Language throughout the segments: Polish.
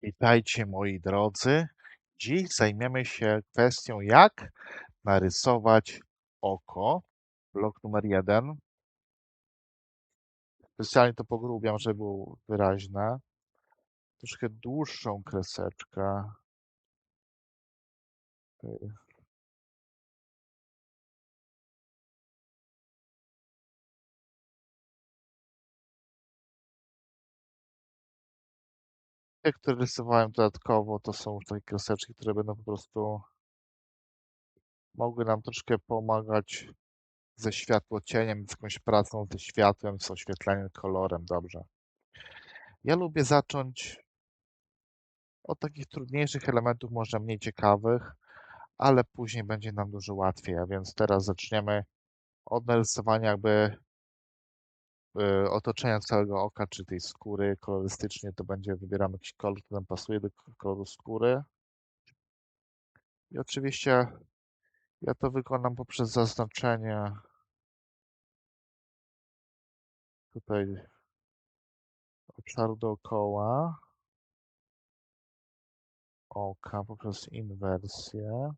Witajcie moi drodzy. Dziś zajmiemy się kwestią, jak narysować oko. Blok numer jeden. Specjalnie to pogrubiam, żeby było wyraźne. Troszkę dłuższą kreseczkę. y, Te, które rysowałem dodatkowo, to są już takie kreseczki, które będą po prostu mogły nam troszkę pomagać ze światłocieniem, z jakąś pracą ze światłem, z oświetleniem, kolorem. Dobrze. Ja lubię zacząć od takich trudniejszych elementów, może mniej ciekawych, ale później będzie nam dużo łatwiej. A więc teraz zaczniemy od narysowania jakby otoczenia całego oka, czy tej skóry. Kolorystycznie to będzie, wybieramy jakiś kolor, który nam pasuje do koloru skóry. I oczywiście ja to wykonam poprzez zaznaczenie tutaj obszaru dookoła oka, poprzez inwersję.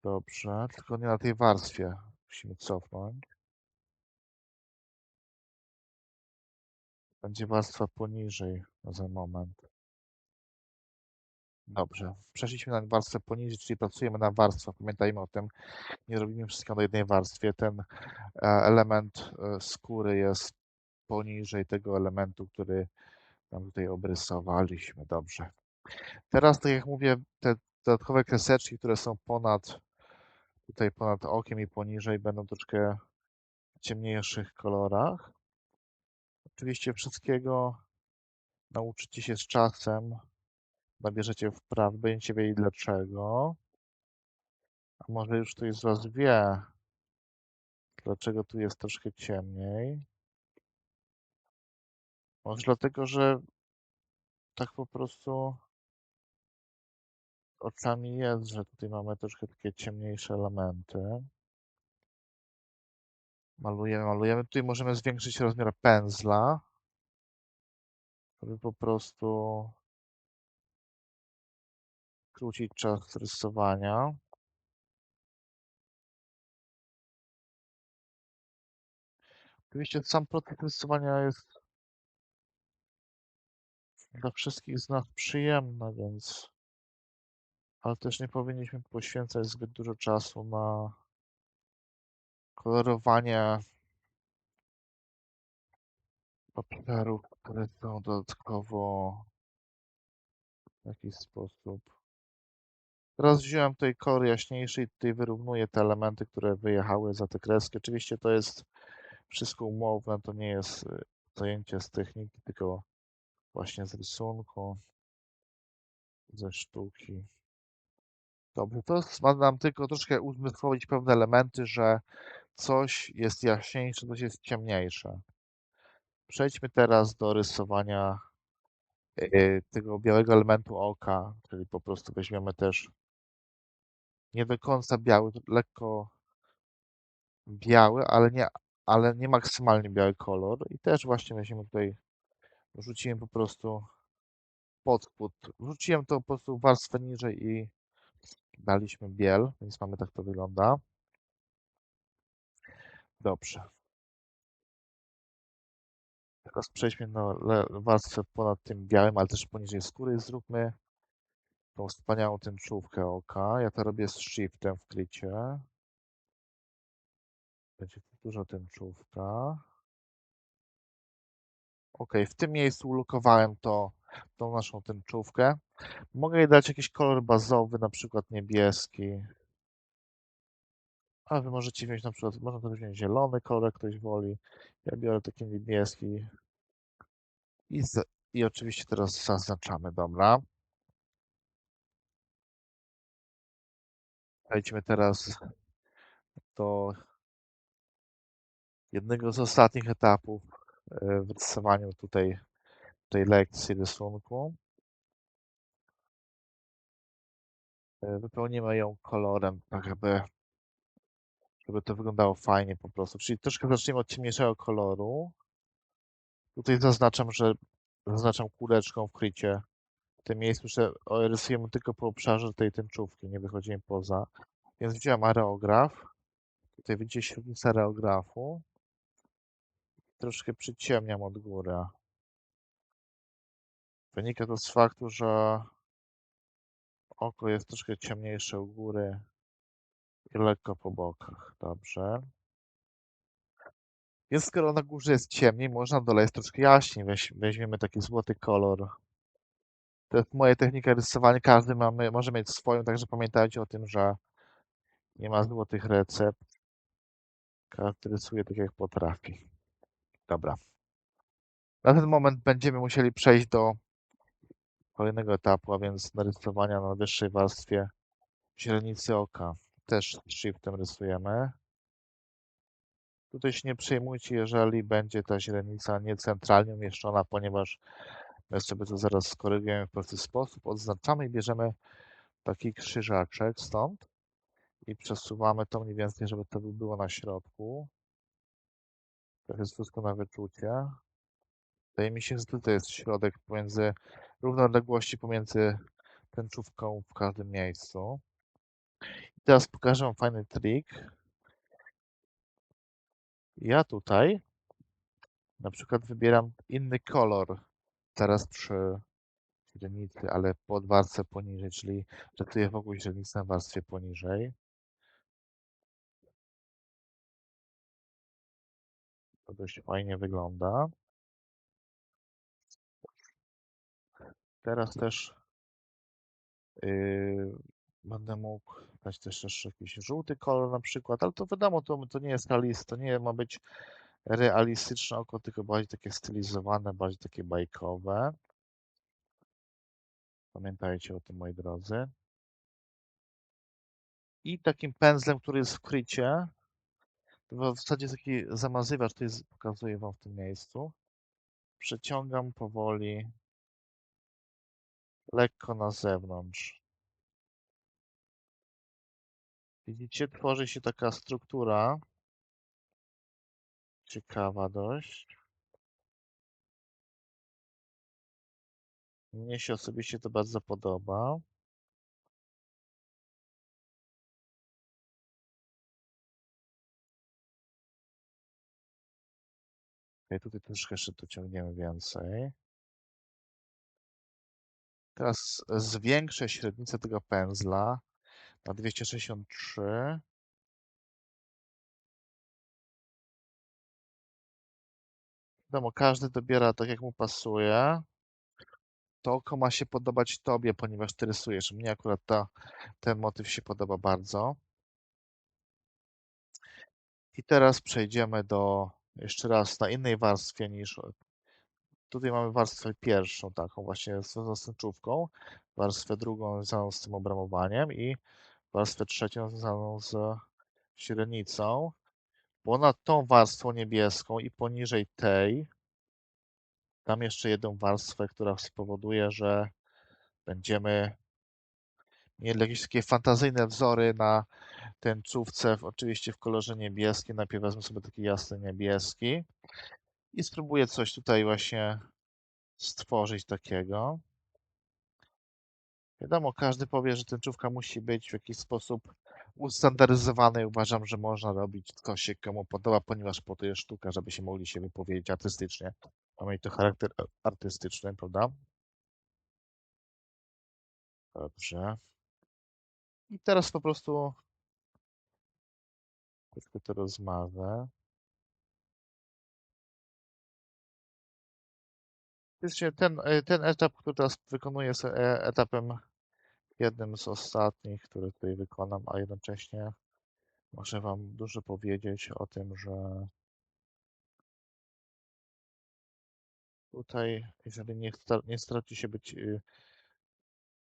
Dobrze, tylko nie na tej warstwie. Musimy cofnąć. Będzie warstwa poniżej za moment. Dobrze, przeszliśmy na warstwę poniżej, czyli pracujemy na warstwach. Pamiętajmy o tym, nie robimy wszystkiego na jednej warstwie. Ten element skóry jest poniżej tego elementu, który tam tutaj obrysowaliśmy. Dobrze. Teraz, tak jak mówię, te dodatkowe kreseczki, które są tutaj ponad okiem i poniżej, będą troszkę w ciemniejszych kolorach. Oczywiście wszystkiego nauczycie się z czasem, nabierzecie wpraw, będziecie wiedzieli dlaczego. A może już ktoś z Was wie, dlaczego tu jest troszkę ciemniej? Może dlatego, że tak po prostu oczami jest, że tutaj mamy troszkę takie ciemniejsze elementy. Malujemy, malujemy. Tutaj możemy zwiększyć rozmiar pędzla, żeby po prostu skrócić czas rysowania. Oczywiście sam proces rysowania jest dla wszystkich z nas przyjemny, więc ale też nie powinniśmy poświęcać zbyt dużo czasu na kolorowanie papierów, które są dodatkowo w jakiś sposób. Teraz wziąłem tutaj kolor jaśniejszy i tutaj wyrównuję te elementy, które wyjechały za te kreski. Oczywiście to jest wszystko umowne, to nie jest zajęcie z techniki, tylko właśnie z rysunku, ze sztuki. Dobrze, to ma nam tylko troszkę uzmysłowić pewne elementy, że coś jest jaśniejsze, coś jest ciemniejsze. Przejdźmy teraz do rysowania tego białego elementu oka, czyli po prostu weźmiemy też nie do końca biały, lekko biały, ale nie maksymalnie biały kolor i też właśnie weźmiemy tutaj, rzuciłem po prostu pod spód, wrzuciłem to po prostu warstwę niżej i daliśmy biel, więc mamy tak to wygląda. Dobrze. Teraz przejdźmy na warstwę ponad tym białym, ale też poniżej skóry. Zróbmy tą wspaniałą tęczówkę oka. Ja to robię z shiftem w klicie. Będzie tu duża tęczówka. Ok, w tym miejscu ulokowałem tą naszą tęczówkę. Mogę jej dać jakiś kolor bazowy, na przykład niebieski. A wy możecie wziąć na przykład, można też wziąć zielony kolor, jak ktoś woli. Ja biorę taki niebieski i, i oczywiście teraz zaznaczamy, dobra. Przejdźmy teraz do jednego z ostatnich etapów w rysowaniu tutaj tej lekcji rysunku. Wypełnimy ją kolorem, tak żeby to wyglądało fajnie po prostu. Czyli troszkę zaczniemy od ciemniejszego koloru. Tutaj zaznaczam, że zaznaczam kółeczką w krycie. W tym miejscu rysujemy tylko po obszarze tej tęczówki, nie wychodzimy poza. Więc wziąłem areograf. Tutaj widzicie średnicę areografu. Troszkę przyciemniam od góry. Wynika to z faktu, że oko jest troszkę ciemniejsze u góry i lekko po bokach. Dobrze. Więc skoro na górze jest ciemniej, można na dole jest troszkę jaśniej. Weźmiemy taki złoty kolor. To jest moja technika rysowania. Każdy może mieć swoją, także pamiętajcie o tym, że nie ma złotych recept. Każdy rysuje tak, jak potrafi. Dobra. Na ten moment będziemy musieli przejść do kolejnego etapu, a więc narysowania na wyższej warstwie źrenicy oka. Też shiftem rysujemy. Tutaj się nie przejmujcie, jeżeli będzie ta źrenica niecentralnie umieszczona, ponieważ my sobie to zaraz skorygujemy w prosty sposób. Odznaczamy i bierzemy taki krzyżaczek stąd i przesuwamy to mniej więcej, żeby to było na środku. To jest wszystko na wyczucie. Wydaje mi się, że tutaj jest środek pomiędzy, równe odległości pomiędzy tęczówką w każdym miejscu. I teraz pokażę wam fajny trik. Ja tutaj na przykład wybieram inny kolor teraz przy źrenicy, ale pod warstwę poniżej, czyli rysuję wokół źrenicy na warstwie poniżej. To dość fajnie wygląda. Teraz też yy, będę mógł dać też jeszcze jakiś żółty kolor na przykład, ale to wiadomo, to nie jest realistyczne, to nie ma być realistyczne oko, tylko bardziej takie stylizowane, bardziej takie bajkowe. Pamiętajcie o tym, moi drodzy. I takim pędzlem, który jest w krycie, to w zasadzie jest taki zamazywacz, to jest, pokazuję wam w tym miejscu. Przeciągam powoli, lekko na zewnątrz. Widzicie, tworzy się taka struktura, ciekawa dość. Mnie się osobiście to bardzo podoba. Okay, tutaj troszkę jeszcze dociągniemy więcej. Teraz zwiększę średnicę tego pędzla na 263. Wiadomo, każdy dobiera tak, jak mu pasuje. To oko ma się podobać tobie, ponieważ ty rysujesz. Mnie akurat ten motyw się podoba bardzo. I teraz przejdziemy do, jeszcze raz, na innej warstwie niż, tutaj mamy warstwę pierwszą, taką właśnie z zastępczówką, warstwę drugą związaną z tym obramowaniem i warstwę trzecią związaną z źrenicą. Ponad tą warstwą niebieską i poniżej tej dam jeszcze jedną warstwę, która spowoduje, że będziemy mieli jakieś takie fantazyjne wzory na tęczówce, oczywiście w kolorze niebieskim. Najpierw wezmę sobie taki jasny niebieski i spróbuję coś tutaj właśnie stworzyć takiego. Wiadomo, każdy powie, że tęczówka musi być w jakiś sposób ustandaryzowana i uważam, że można robić co się komu podoba, ponieważ po to jest sztuka, żeby się mogli się wypowiedzieć artystycznie. Ma mieć to charakter artystyczny, prawda? Dobrze. I teraz po prostu troszkę to rozmazę. Wiecie, ten etap, który teraz wykonuję, jest etapem jednym z ostatnich, który tutaj wykonam, a jednocześnie muszę wam dużo powiedzieć o tym, że tutaj, jeżeli nie staracie się być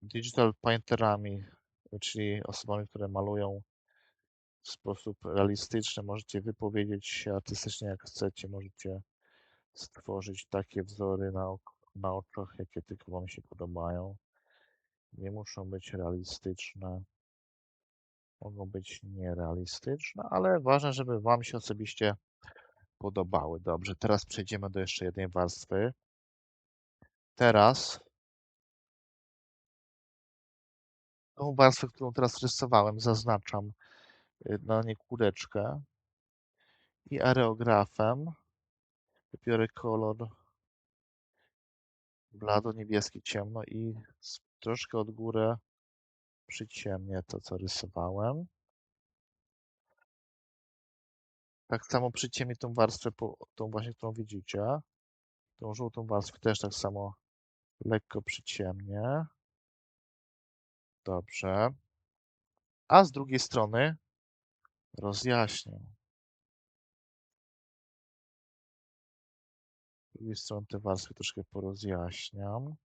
digital painterami, czyli osobami, które malują w sposób realistyczny, możecie wypowiedzieć się artystycznie jak chcecie, możecie stworzyć takie wzory na oczach, jakie tylko wam się podobają. Nie muszą być realistyczne, mogą być nierealistyczne, ale ważne, żeby wam się osobiście podobały. Dobrze, teraz przejdziemy do jeszcze jednej warstwy. Teraz tą warstwę, którą teraz rysowałem, zaznaczam na niej kółeczkę i areografem biorę kolor blado niebieski, ciemno i troszkę od góry przyciemnię to, co rysowałem. Tak samo przyciemnię tą warstwę, tą właśnie, którą widzicie. Tą żółtą warstwę też tak samo lekko przyciemnię. Dobrze. A z drugiej strony rozjaśnię. Z drugiej strony te warstwy troszkę porozjaśniam.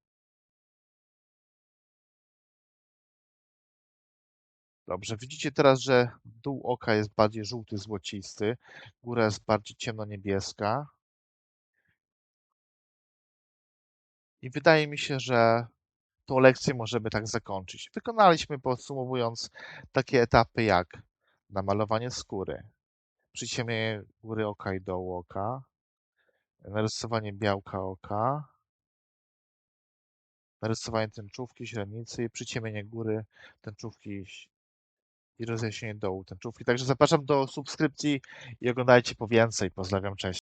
Dobrze, widzicie teraz, że dół oka jest bardziej żółty, złocisty, góra jest bardziej ciemno-niebieska. I wydaje mi się, że tą lekcję możemy tak zakończyć. Wykonaliśmy, podsumowując, takie etapy jak namalowanie skóry, przyciemnienie góry oka i dołu oka, narysowanie białka oka, narysowanie tęczówki, źrenicy i przyciemnienie góry tęczówki i rozjaśnienie dołu tęczówki. Także zapraszam do subskrypcji i oglądajcie po więcej. Pozdrawiam, cześć.